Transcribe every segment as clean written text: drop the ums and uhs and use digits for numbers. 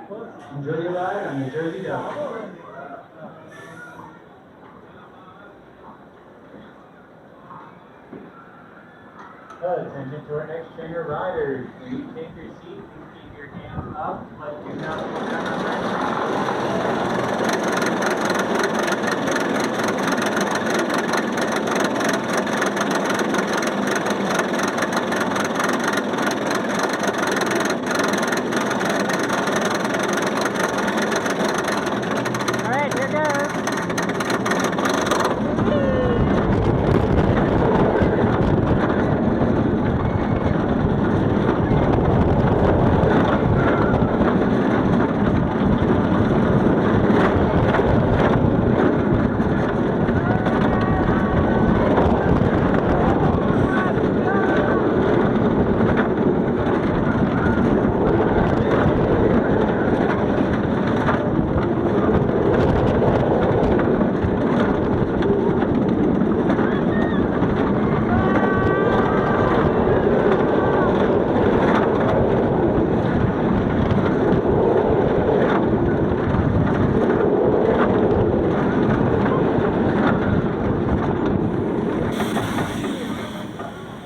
Enjoy your ride on the Jersey Devil. Attention to our next trainer riders. When you take your seat, please keep your hands up, but do not pull down on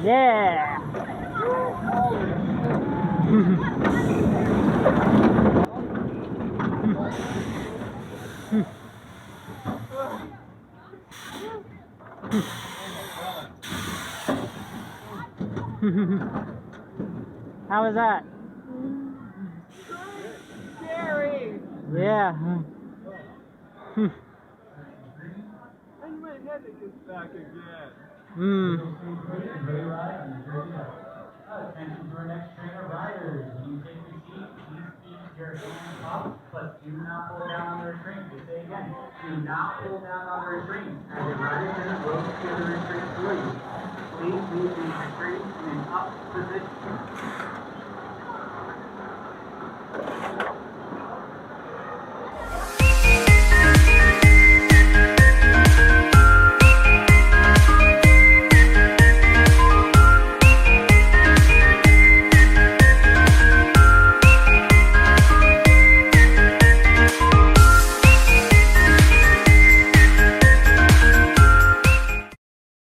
Yeah! How was that? Scary! Yeah. And my head is back again. Attention to our next trainer riders. When you take your seat, please keep your hands up, but do not pull down on the restraints. We say again, do not pull down on the restraints. As your riders in the rope to the restraints for you. Please leave the restraints in an up position.